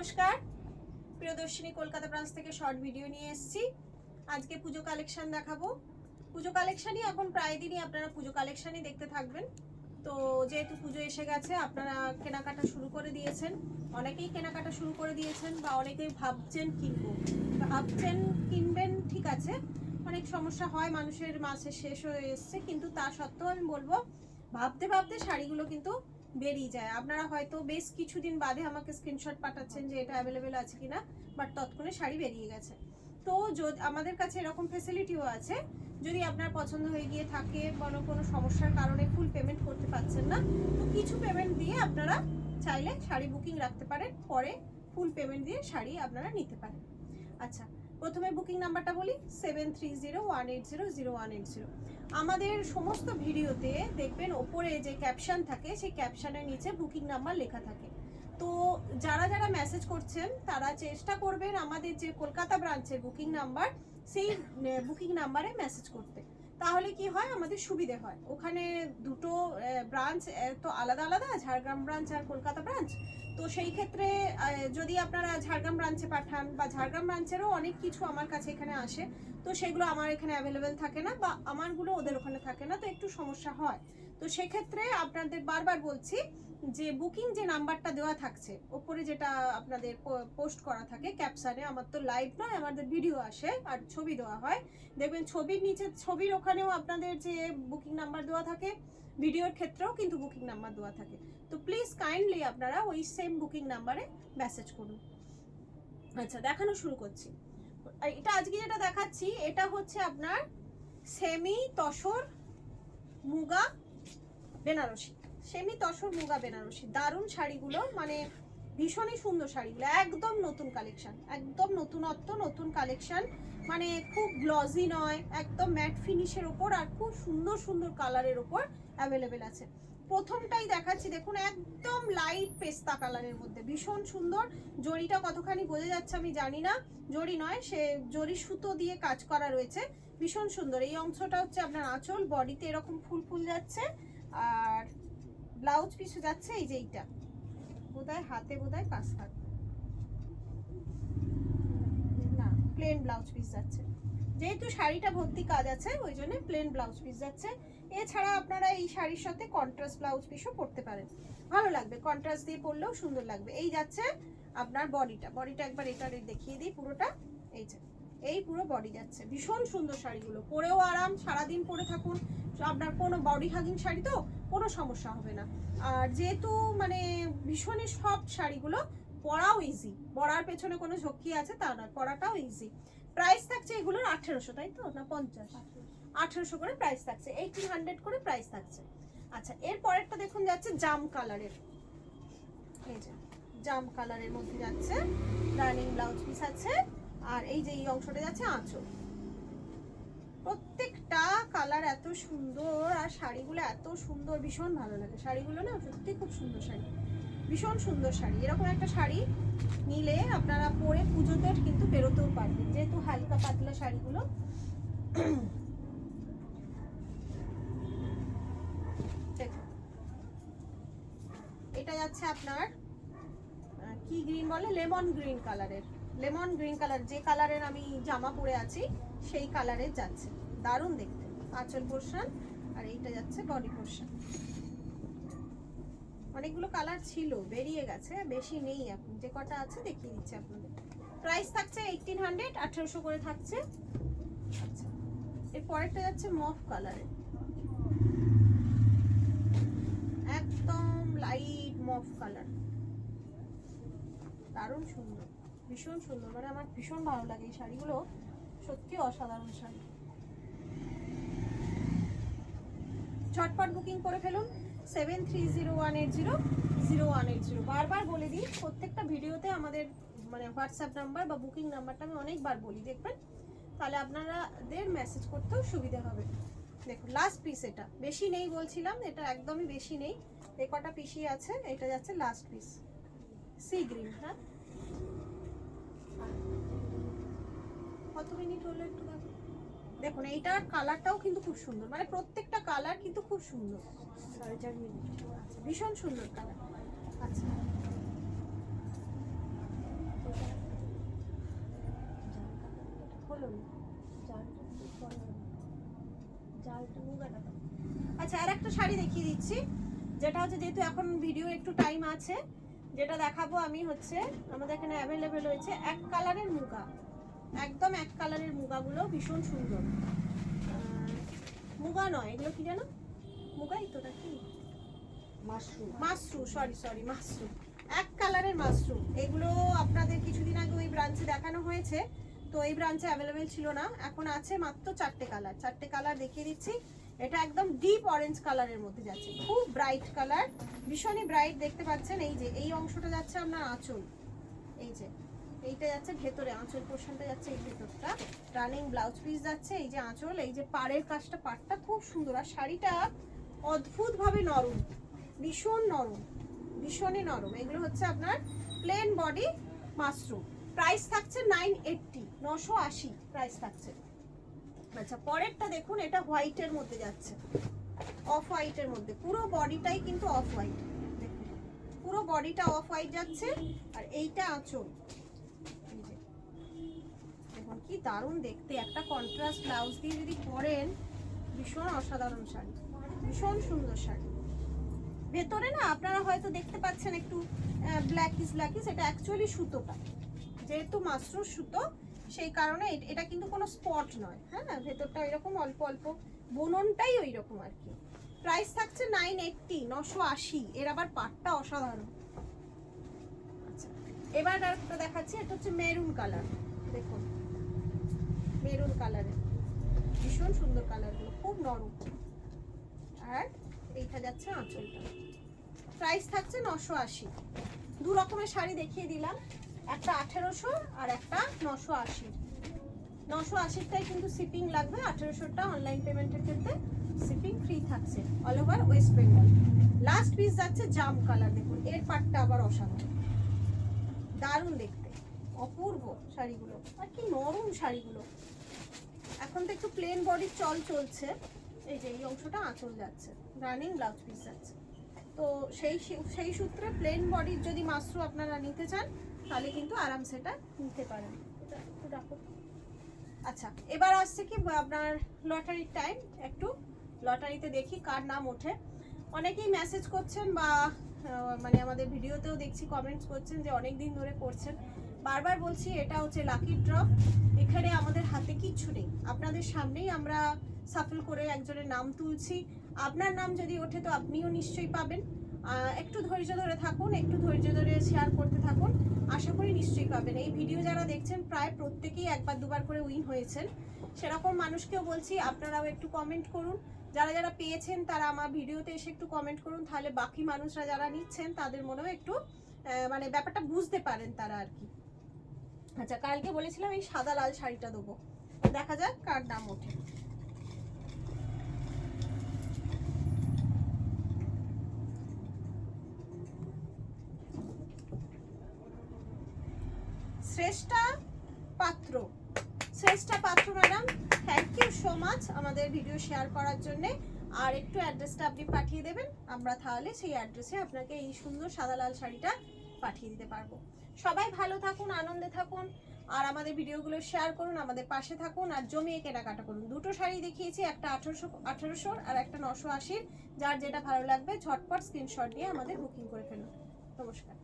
নমস্কার, প্রিয়দর্শিনী কলকাতা ব্রাঞ্চ থেকে short video নিয়ে এসেছি। আজকে পুজো কালেকশন দেখাবো। পুজো কালেকশনই এখন প্রায় দিনই আপনারা পুজো কালেকশনই দেখতে থাকবেন। তো যেহেতু পুজো এসে গেছে, আপনারা কেনাকাটা শুরু করে দিয়েছেন, অনেকেই কেনাকাটা শুরু করে দিয়েছেন বা অনেকেই ভাবছেন কিনবেন, ঠিক আছে। অনেক সমস্যা হয়, মানুষের মাসে শেষ হয়ে এসছে, কিন্তু তা সত্ত্বেও আমি বলবো ভাবতে ভাবতে শাড়িগুলো কিন্তু বেরিয়ে যায়। আপনারা হয়তো বেশ কিছুদিন বাদে আমাকে স্ক্রিনশট পাঠাচ্ছেন যে এটা অ্যাভেলেবেল আছে কিনা, বাট তৎক্ষণে শাড়ি বেরিয়ে গেছে। তো আমাদের কাছে এরকম ফেসিলিটিও আছে, যদি আপনার পছন্দ হয়ে গিয়ে থাকে, কোনো সমস্যার কারণে ফুল পেমেন্ট করতে পারছেন না, তো কিছু পেমেন্ট দিয়ে আপনারা চাইলে শাড়ি বুকিং রাখতে পারেন, পরে ফুল পেমেন্ট দিয়ে শাড়ি আপনারা নিতে পারেন। আচ্ছা, প্রথমে বুকিং নাম্বারটা বলি 7301800180। আমাদের সমস্ত ভিডিওতে দেখবেন ওপরে যে ক্যাপশন থাকে, সেই ক্যাপশনের নিচে বুকিং নাম্বার লেখা থাকে। তো যারা যারা মেসেজ করছেন তারা চেষ্টা করবেন আমাদের যে কলকাতা ব্রাঞ্চের বুকিং নাম্বার, সেই বুকিং নাম্বারে মেসেজ করতে। তাহলে কি হয়, আমাদের সুবিধে হয়। ওখানে দুটো ব্রাঞ্চ তো আলাদা আলাদা, ঝাড়গ্রাম ব্রাঞ্চ আর কলকাতা ব্রাঞ্চ। তো সেই ক্ষেত্রে যদি আপনারা ঝাড়গ্রাম ব্রাঞ্চে পাঠান, বা ঝাড়গ্রাম ব্রাঞ্চেরও অনেক কিছু আমার কাছে এখানে আসে, তো সেগুলো আমার এখানে অ্যাভেলেবেল থাকে না, বা আমারগুলো ওদের ওখানে থাকে না, তো একটু সমস্যা হয়। তো সেক্ষেত্রে আপনাদের বারবার বলছি যে বুকিং যে নাম্বারটা দেওয়া থাকছে ওপরে, যেটা আপনাদের পোস্ট করা থাকে ক্যাপশনে, আমার তো লাইভ নয়, আমাদের ভিডিও আসে আর ছবি দেওয়া হয়, দেখবেন ছবির নিচে, ছবির ওখানেও আপনাদের যে বুকিং নাম্বার দেওয়া থাকে, ভিডিওর ক্ষেত্রেও কিন্তু বুকিং নাম্বার দেওয়া থাকে। তো প্লিজ কাইন্ডলি আপনারা ওই সেম বুকিং নাম্বারে মেসেজ করুন। আচ্ছা, দেখানো শুরু করছি। এটা আজকে যেটা দেখাচ্ছি, এটা হচ্ছে আপনার সেমি তসর মুগা বেনারসি। সেমি তসর মুগা বেনারসি, দারুণ শাড়িগুলো, মানে ভীষণই সুন্দর শাড়িগুলো, একদম নতুন কালেকশন, একদম নতুনত্ব, নতুন কালেকশন। মানে খুব গ্লজি নয়, একদম ম্যাট ফিনিশের ওপর, আর খুব সুন্দর সুন্দর কালারের ওপর অ্যাভেলেবেল আছে। প্রথমটাই দেখাচ্ছি, দেখুন একদম লাইট পেস্তা কালারের মধ্যে, ভীষণ সুন্দর। জরিটা কতখানি বোঝা যাচ্ছে আমি জানি না, জরি নয়, সে জরি সুতো দিয়ে কাজ করা রয়েছে, ভীষণ সুন্দর। এই অংশটা হচ্ছে আপনার আঁচল, বডিতে এরকম ফুল ফুল যাচ্ছে, আর ব্লাউজ পিসে যাচ্ছে এই যে এইটা, বোধহয় হাতে বোধহয় কাজ থাকবে না, প্লেন ব্লাউজ পিস যাচ্ছে। যেহেতু শাড়িটা ভর্তি কাজ আছে, ওই জন্য প্লেন ব্লাউজ পিস যাচ্ছে। এছাড়া আপনারা এই শাড়ির সাথে কন্ট্রাস্ট ব্লাউজ পিসও পরতে পারেন, ভালো লাগবে, কন্ট্রাস্ট দিয়ে পরলেও সুন্দর লাগবে। এই যাচ্ছে আপনার বডিটা একবার এটা দেখিয়ে দিই পুরোটা, এই যে এই পুরো বডি যাচ্ছে, ভীষণ সুন্দর শাড়িগুলো, পরেও আরাম, সারাদিন পরে থাকুন, আপনার কোনো বডি হাগিং শাড়ি, তো কোনো সমস্যা হবে না। আর যেহেতু মানে ভীষণই সফট শাড়িগুলো, পরাও ইজি, পরার পেছনে কোনো ঝক্কি আছে তা নয়, পরাটাও ইজি। প্রাইস থাকছে এগুলোর 1800, তাই তো না 50? 1800 করে প্রাইস থাকছে, 1800 করে প্রাইস থাকছে। আচ্ছা, এর পরেরটা দেখুন যাচ্ছে জাম কালারের, এই যে জাম কালারের মধ্যে যাচ্ছে, রানিং ব্লাউজ পিস আছে, আর এই যে এই অংশটা যাচ্ছে আঁচল। প্রত্যেকটা কালার এত সুন্দর, আর শাড়িগুলো এত সুন্দর, ভীষণ ভালো লাগে শাড়িগুলো, না সত্যি খুব সুন্দর শাড়ি, ভীষণ সুন্দর শাড়ি। এরকম একটা শাড়ি নিলে আপনারা পরে পুজোতে কিন্তু বেরোতেও পারবেন, যেহেতু হালকা পাতলা শাড়িগুলো। দেখুন, এটা যাচ্ছে আপনার কি গ্রিন বলে, লেমন গ্রিন কালারের, লেমন গ্রিন কালার, যে কালারের আমি জামা পরে আছি সেই কালারের যাচ্ছে, দারুণ দেখতে। আঁচল পোর্শন, আর এইটা যাচ্ছে বডি পোর্শন। অনেকগুলো কালার ছিল, বেরিয়ে গেছে, বেশি নেই, এখন যে কটা আছে দেখিয়ে দিচ্ছি আপনাদের। প্রাইস থাকছে 1800, 1800 করে থাকছে। আচ্ছা, এর পরেরটা যাচ্ছে মফ কালারের, একদম লাইট মফ কালার, দারুণ সুন্দর, ভীষণ সুন্দর, মানে আমার ভীষণ ভালো লাগে এই শাড়িগুলো, সত্যি অসাধারণ শাড়ি। ঝটপট বুকিং করে ফেলুন 7301800180। বারবার বলে দিই, প্রত্যেকটা ভিডিওতে আমাদের মানে হোয়াটসঅ্যাপ নাম্বার বা বুকিং নাম্বারটা আমি অনেকবার বলি, দেখবেন, তাহলে আপনাদের মেসেজ করতেও সুবিধা হবে। দেখুন লাস্ট পিস, এটা বেশি নেই বলছিলাম, এটা একদমই বেশি নেই, এই কটা পিসই আছে, এটা যাচ্ছে লাস্ট পিস, সি গ্রিন। হ্যাঁ, কত মিনিট হলো একটু দেখো, দেখুন এইটার কালারটাও কিন্তু খুব সুন্দর, মানে প্রত্যেকটা কালার কিন্তু খুব সুন্দর, 4.5 মিনিট, ভীষণ সুন্দর কালার। আচ্ছা, ভালো না, জালটা মুগাটা দাও। আচ্ছা, আর একটা শাড়ি দেখিয়ে দিচ্ছি, যেটা হচ্ছে যেহেতু এখন ভিডিও একটু টাইম আছে, যেটা দেখাবো আমি হচ্ছে আমাদের এখানে অ্যাভেলেবেল হয়েছে এক কালারের মুগা, একদম এক কালারের মুগাগুলো ভীষণ সুন্দর। মুগা নয়, এগুলো কি জানো, মুগাই তো নাকি, মাশরুম, মাশরুম, এক কালারের মাশরুম। এগুলো আপনাদের কিছুদিন আগে ওই ব্রাঞ্চে দেখানো হয়েছে, তো এই ব্রাঞ্চে অ্যাভেলেবেল ছিল না, এখন আছে মাত্র 4টে কালার। 4টে কালার দেখিয়ে দিচ্ছি। এটা একদম ডিপ অরেঞ্জ কালারের মধ্যে যাচ্ছে, খুব ব্রাইট কালার, ভীষণই ব্রাইট দেখতে পাচ্ছেন। এই যে এই অংশটা যাচ্ছে আপনার আঁচল, এই যে এইটা যাচ্ছে ভেতরে, আঁচল পোর্শনটা যাচ্ছে এই ভেতরটা, রানিং ব্লাউজ পিস যাচ্ছে, এই যে আঁচল, এই যে পাড়ের কাজটা, পাড়টা খুব সুন্দর। আর শাড়িটা অদ্ভুতভাবে নরম, ভীষণ নরম, ভীষণই নরম। এগুলো হচ্ছে আপনার প্লেন বডি মাশরুম, প্রাইস থাকছে 980, 980 প্রাইস থাকছে। আচ্ছা, পরেরটা দেখুন, এটা হোয়াইটের মধ্যে যাচ্ছে, অফ হোয়াইটের মধ্যে, পুরো বডিটাই কিন্তু অফ হোয়াইট, দেখুন পুরো বডিটা অফ হোয়াইট যাচ্ছে। আর এইটা আঁচল, দেখুন কি দারুণ দেখতে, একটা কন্ট্রাস্ট ব্লাউজ দিয়ে যদি পরেন, ভীষণ অসাধারণ শাড়ি, ভীষণ সুন্দর শাড়ি। ভেতরে না আপনারা হয়তো দেখতে পাচ্ছেন একটু ব্ল্যাকিস, এটা অ্যাকচুয়ালি সুতোটা, যেহেতু মাশরুম সুতো, সেই কারণে এটা কিন্তু কোনো স্পট নয়, হ্যাঁ না, ভেতরটা এরকম অল্প অল্প, বুননটাই ওই রকম আর কি। প্রাইস থাকছে 980, 980। এর আবার পাটটা অসাধারণ। আচ্ছা, এবার আরেকটা দেখাচ্ছি, এটা হচ্ছে মেরুন কালার, দেখুন মেরুন কালারের, ভীষণ সুন্দর কালারগুলো, খুব নরম। আর এইটা যাচ্ছে আঁচলটা, প্রাইস থাকছে 980। দু রকমের শাড়ি দেখিয়ে দিলাম, একটা 1800 আর একটা 980। 980টাই কিন্তু শিপিং লাগবে, 1800টা অনলাইন পেমেন্টের ক্ষেত্রে শিপিং ফ্রি থাকছে all over West Bengal. Last piece যাচ্ছে জাম কালার, দেখুন এর পাটটা আবার অসাধারণ, দারুণ দেখতে, অপূর্ব শাড়িগুলো, আর কি নরম শাড়িগুলো। এখন তো একটু প্লেন বডির চল চলছে, এই যে এই অংশটা আঁচল যাচ্ছে, রানিং ব্লাউজ পিস যাচ্ছে, তো সেই সূত্রে প্লেন বডির যদি মাশরুম আপনারা নিতে চান, তাহলে কিন্তু আরামসে এটা নিতে পারেন। এটা একটু রাখো। আচ্ছা, এবার আসছে কি আপনার লটারির টাইম, একটু লটারিতে দেখি কার নাম ওঠে। অনেকেই মেসেজ করছেন বা মানে আমাদের ভিডিওতেও দেখছি কমেন্টস করছেন যে অনেক দিন ধরে করছেন। বারবার বলছি, এটা হচ্ছে লাকি ড্র, এখানে আমাদের হাতে কিচ্ছু নেই, আপনাদের সামনেই আমরা সাফল করে একজনের নাম তুলছি। আপনার নাম যদি ওঠে তো আপনিও নিশ্চয়ই পাবেন। একটু ধৈর্য ধরে থাকুন, একটু ধৈর্য ধরে শেয়ার করতে থাকুন, আশা করি নিশ্চয়ই পাবেন। এই ভিডিও যারা দেখছেন প্রায় প্রত্যেকেই একবার দুবার করে উইন হয়েছেন, সেরকম মানুষকেও বলছি আপনারাও একটু কমেন্ট করুন। যারা যারা পেয়েছেন তারা আমার ভিডিওতে এসে একটু কমেন্ট করুন, তাহলে বাকি মানুষরা যারা নিচ্ছেন তাদের মনেও একটু মানে ব্যাপারটা বুঝতে পারেন তারা আর কি। আচ্ছা, কালকে বলেছিলাম এই সাদা লাল শাড়িটা দেবো, দেখা যাক কার নাম ওঠে। শ্রেষ্ঠা Patra, Shreshtha Patra madam, thank you so much আমাদের ভিডিও শেয়ার করার জন্য। আর একটু অ্যাড্রেসটা আপনি পাঠিয়ে দেবেন, আমরা তাহলে সেই অ্যাড্রেসে আপনাকে এই সুন্দর সাদা লাল শাড়িটা পাঠিয়ে দিতে পারবো। সবাই ভালো থাকুন, আনন্দে থাকুন, আর আমাদের ভিডিওগুলো শেয়ার করুন, আমাদের পাশে থাকুন, আর জমিয়ে কেনাকাটা করুন। দুটো শাড়ি দেখিয়েছি, একটা 1800 আর একটা 980। যার যেটা ভালো লাগবে ঝটপট স্ক্রিনশট দিয়ে আমাদের বুকিং করে ফেলুন। নমস্কার।